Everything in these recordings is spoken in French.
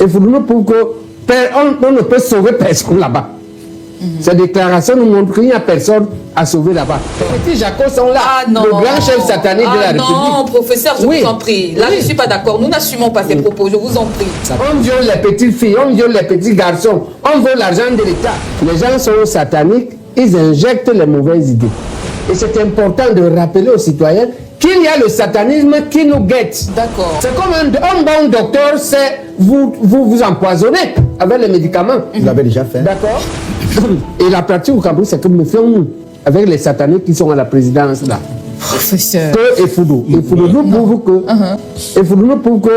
Et pour nous prouve qu'on ne peut sauver personne là-bas. Cette déclaration nous montre qu'il n'y a personne à sauver là-bas. Les petits Jacob sont là, le grand chef satanique de la République. Non, professeur, je vous en prie. Là, je ne suis pas d'accord. Nous n'assumons pas ces propos, je vous en prie. On viole les petites filles, on viole les petits garçons, on vole l'argent de l'État. Les gens sont sataniques, ils injectent les mauvaises idées. Et c'est important de rappeler aux citoyens qu'il y a le satanisme qui nous guette. D'accord. C'est comme un bon docteur, c'est vous empoisonnez avec les médicaments. Vous l'avez déjà fait. D'accord. Et la pratique au Cameroun, c'est que nous faisons avec les sataniques qui sont à la présidence là. Professeur. Que Effoudou. Effoudou nous prouve que, Effoudou nous prouve que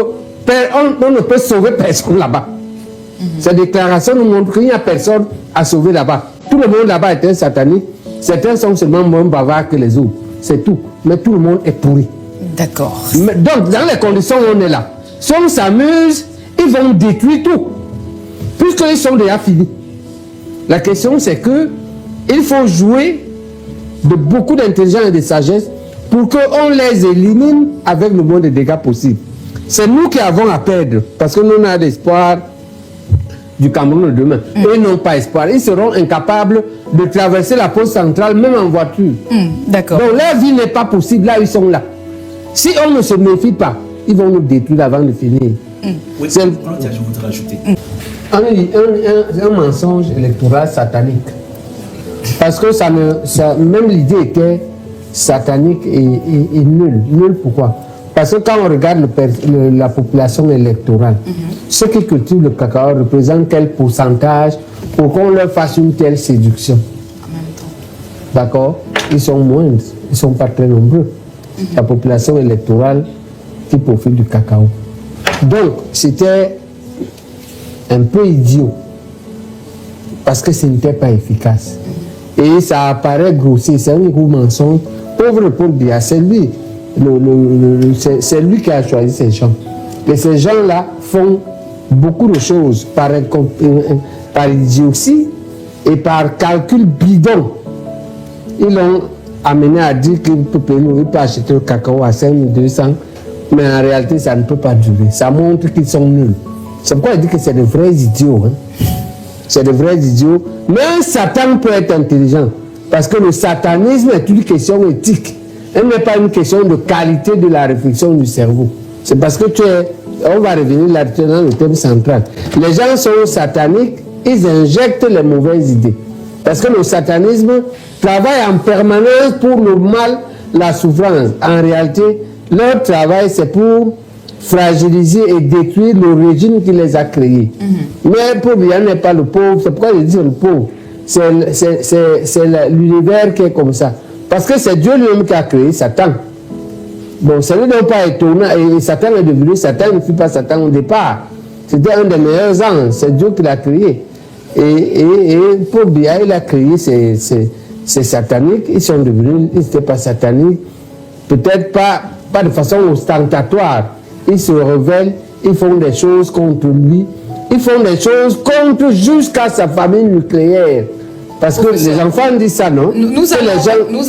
on ne peut sauver personne là-bas. Cette déclaration nous montre qu'il n'y a personne à sauver là-bas. Tout le monde là-bas est un satanique. Certains sont seulement moins bavards que les autres. C'est tout. Mais tout le monde est pourri. D'accord. Donc, dans les conditions où on est là, si on s'amuse, ils vont détruire tout. Puisqu'ils sont déjà finis. La question, c'est que il faut jouer de beaucoup d'intelligence et de sagesse pour qu'on les élimine avec le moins de dégâts possible. C'est nous qui avons à perdre, parce que nous on a l'espoir du Cameroun de demain. Eux n'ont pas espoir. Ils seront incapables de traverser la poste centrale, même en voiture. D'accord. Donc leur vie n'est pas possible, là ils sont là. Si on ne se méfie pas, ils vont nous détruire avant de finir. Oui, je voudrais ajouter. Un mensonge électoral satanique. Parce que même l'idée était satanique et nulle. Nulle pourquoi? Parce que quand on regarde la population électorale, ceux qui cultivent le cacao représentent quel pourcentage pour qu'on leur fasse une telle séduction? D'accord? Ils sont moindres, ils ne sont pas très nombreux. La population électorale qui profite du cacao. Donc, c'était un peu idiot parce que ce n'était pas efficace. Et ça apparaît grossier, c'est un gros mensonge. Pauvre Paul Biya, c'est lui. C'est lui qui a choisi ces gens. Et ces gens-là font beaucoup de choses par idiotie et par calcul bidon. Ils l'ont amené à dire qu'il peut acheter le cacao à 5200, mais en réalité, ça ne peut pas durer. Ça montre qu'ils sont nuls. C'est pourquoi il dit que c'est de vrais idiots. C'est de vrais idiots. Mais un Satan peut être intelligent. Parce que le satanisme est une question éthique. Elle n'est pas une question de qualité de la réflexion du cerveau. C'est parce que on va revenir là-dessus dans le thème central. Les gens sont sataniques, ils injectent les mauvaises idées. Parce que le satanisme travaille en permanence pour le mal, la souffrance. En réalité, leur travail, c'est pour fragiliser et détruire le régime qui les a créés. Mais pour Biya n'est pas le pauvre, c'est pourquoi je dis le pauvre. C'est l'univers qui est comme ça. Parce que c'est Dieu lui-même qui a créé Satan. Bon, ça ne doit pas étonnant. Et Satan est devenu Satan, il ne fut pas Satan au départ. C'était un des meilleurs anges, c'est Dieu qui l'a créé. Et pour Biya, il a créé ces sataniques, ils sont devenus, ils n'étaient pas sataniques, peut-être pas de façon ostentatoire. Ils se révèlent, ils font des choses contre lui, ils font des choses contre jusqu'à sa famille nucléaire. Parce que les enfants disent ça, non? Nous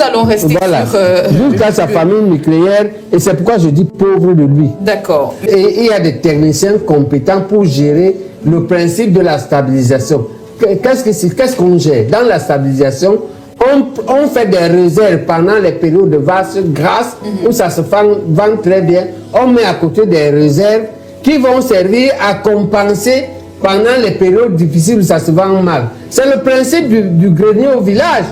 allons rester voilà, sur... jusqu'à sa famille nucléaire, et c'est pourquoi je dis pauvre de lui. D'accord. Et il y a des techniciens compétents pour gérer le principe de la stabilisation. Qu'est-ce qu'on gère? Dans la stabilisation, on fait des réserves pendant les périodes de vaste grâce, où ça se vend très bien. On met à côté des réserves qui vont servir à compenser pendant les périodes difficiles où ça se vend mal. C'est le principe du grenier au village.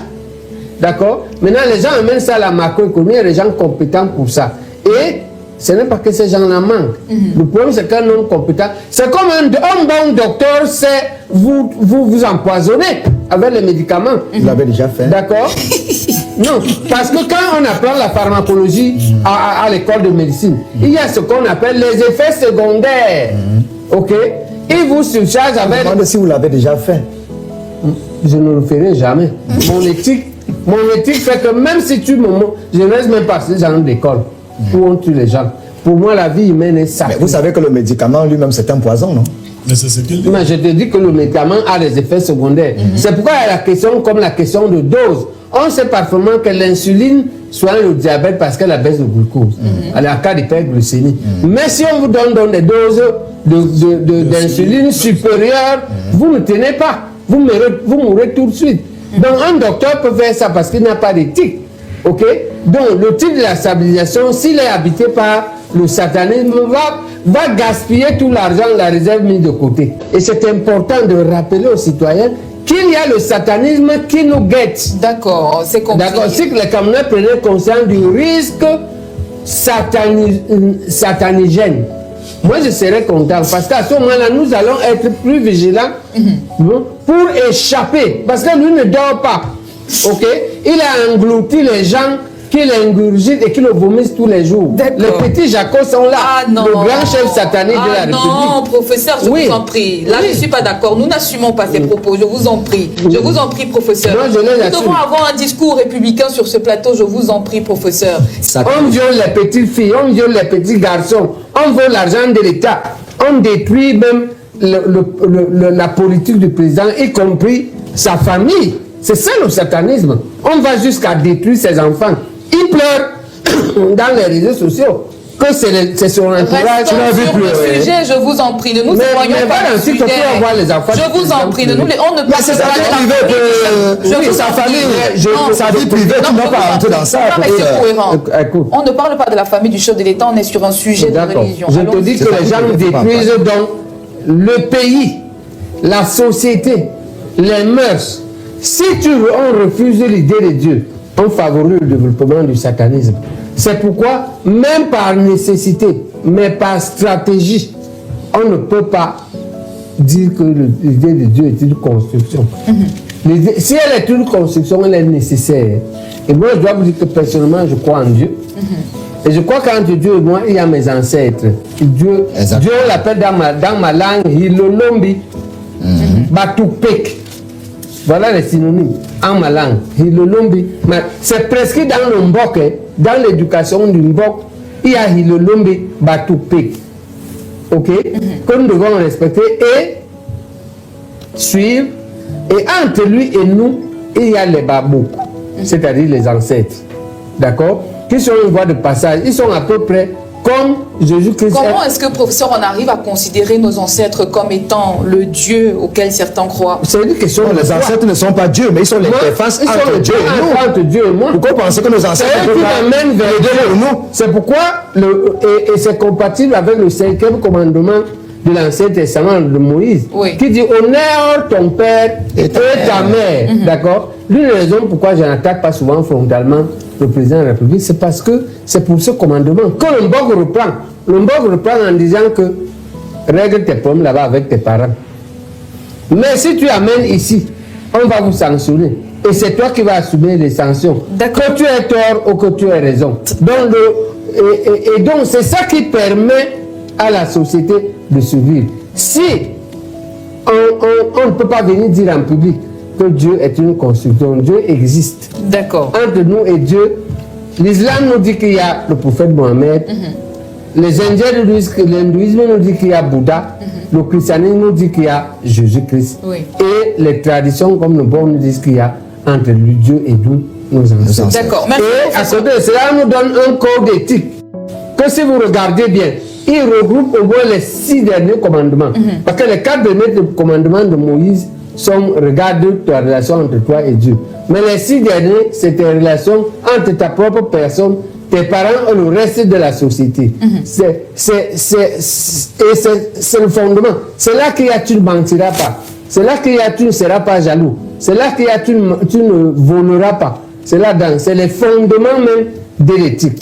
D'accord? Maintenant, les gens amènent ça à la macroéconomie, les gens compétents pour ça. Et ce n'est pas que ces gens-là manquent. Le problème, c'est qu'un homme compétent, c'est comme un bon docteur, c'est vous empoisonnez avec les médicaments. Vous l'avez déjà fait. D'accord? Non, parce que quand on apprend la pharmacologie à l'école de médecine, il y a ce qu'on appelle les effets secondaires. Ok? Et vous surcharge avec... Je me demande si vous l'avez déjà fait. Je ne le ferai jamais. Mon éthique fait que même si tu me montres, je ne reste même pas ces gens d'école où on tue les gens. Pour moi, la vie humaine est sacrée. Mais vous savez que le médicament lui-même, c'est un poison, non? Mais c'est ce qu'il dit. Mais je te dis que le médicament a des effets secondaires. C'est pourquoi il y a la question comme la question de dose. On sait parfaitement que l'insuline soigne le diabète parce qu'elle abaisse le glucose. Elle est en cas d'hyperglycémie. Mais si on vous donne des doses d'insuline supérieure, vous ne tenez pas. Vous mourrez tout de suite. Donc un docteur peut faire ça parce qu'il n'a pas d'éthique. Ok? Donc le type de la stabilisation, s'il est habité par le satanisme, va gaspiller tout l'argent de la réserve mise de côté. Et c'est important de rappeler aux citoyens qu'il y a le satanisme qui nous guette. D'accord, c'est compris. D'accord, si les Camerounais prenaient conscience du risque satanigène, moi je serais content parce qu'à ce moment-là, nous allons être plus vigilants pour échapper. Parce que lui ne dort pas. Ok? Il a englouti les gens qui l'ingurgitent et qui le vomissent tous les jours. Les petits jacos sont là. Ah, non. Le grand chef satanique de la République. Non, professeur, je vous en prie. Là, je ne suis pas d'accord. Nous n'assumons pas ces propos. Je vous en prie. Je vous en prie, professeur. Moi, nous devons avoir un discours républicain sur ce plateau. Je vous en prie, professeur. On viole les petites filles, on viole les petits garçons, on vole l'argent de l'État, on détruit même la politique du président, y compris sa famille. C'est ça le satanisme. On va jusqu'à détruire ses enfants. Il pleure dans les réseaux sociaux que c'est son entourage. Restons sur le sujet, je vous en prie. Ne nous éloignons pas du sujet. Je vous en prie. On ne peut pas... C'est sa vie privée de sa famille. Sa vie privée, tu n'as pas rentrer dans ça. Non, mais c'est cohérent. On ne parle pas de la famille du chef de l'État, on est sur un sujet de religion. Je te dis que les gens détruisent donc le pays, la société, les mœurs. Si on refuse l'idée de Dieu, on favorise le développement du satanisme. C'est pourquoi, même par nécessité, mais par stratégie, on ne peut pas dire que l'idée de Dieu est une construction. Si elle est une construction, elle est nécessaire. Et moi, je dois vous dire que personnellement, je crois en Dieu. Et je crois qu'entre Dieu et moi, il y a mes ancêtres. Dieu l'appelle dans ma langue Hilolombi, Batupek. Voilà les synonymes en ma langue. Hilolombi. C'est presque dans le Mbok, dans l'éducation du Mbok, il y a Hilolombi, Batupek. Ok? Que nous devons respecter et suivre. Et entre lui et nous, il y a les babous, c'est-à-dire les ancêtres. D'accord? Qui sont une voie de passage. Ils sont à peu près comme Jésus-Christ. Comment est-ce que, professeur, on arrive à considérer nos ancêtres comme étant le Dieu auquel certains croient? C'est une question. Les ancêtres ne sont pas Dieu, mais ils sont l'interface entre Dieu et nous. Entre Dieu et moi. Pourquoi pensez que nos ancêtres amènent vers Dieu et nous? C'est pourquoi, et c'est compatible avec le 5e commandement de l'Ancien Testament de Moïse, qui dit honore ton père et ta mère. D'accord? L'une des raisons pourquoi je n'attaque pas souvent frontalement le président de la République, c'est parce que c'est pour ce commandement que le Mbok reprend. Le Mbok reprend en disant que règle tes problèmes là-bas avec tes parents. Mais si tu amènes ici, on va vous sanctionner. Et c'est toi qui vas assumer les sanctions. Que tu aies tort ou que tu aies raison. Donc, et donc c'est ça qui permet à la société de survivre. Si on ne peut pas venir dire en public que Dieu est une construction, Dieu existe. D'accord. Entre nous et Dieu, l'islam nous dit qu'il y a le prophète Mohammed, les Indiens nous disent que l'hindouisme nous dit qu'il y a Bouddha, le christianisme nous dit qu'il y a Jésus-Christ. Et les traditions comme le bon nous disent qu'il y a entre lui, Dieu et nous, nos ancêtres. D'accord. Et à côté de cela, nous donne un code éthique que si vous regardez bien, il regroupe au moins les 6 derniers commandements. Parce que les 4 derniers commandements de Moïse regarde ta relation entre toi et Dieu. Mais les 6 derniers, c'est tes relations entre ta propre personne, tes parents et le reste de la société. C'est le fondement. C'est là qu'il y a tu ne mentiras pas. C'est là qu'il y a tu ne seras pas jaloux. C'est là qu'il y a tu ne voleras pas. C'est là-dedans. C'est les fondements même de l'éthique.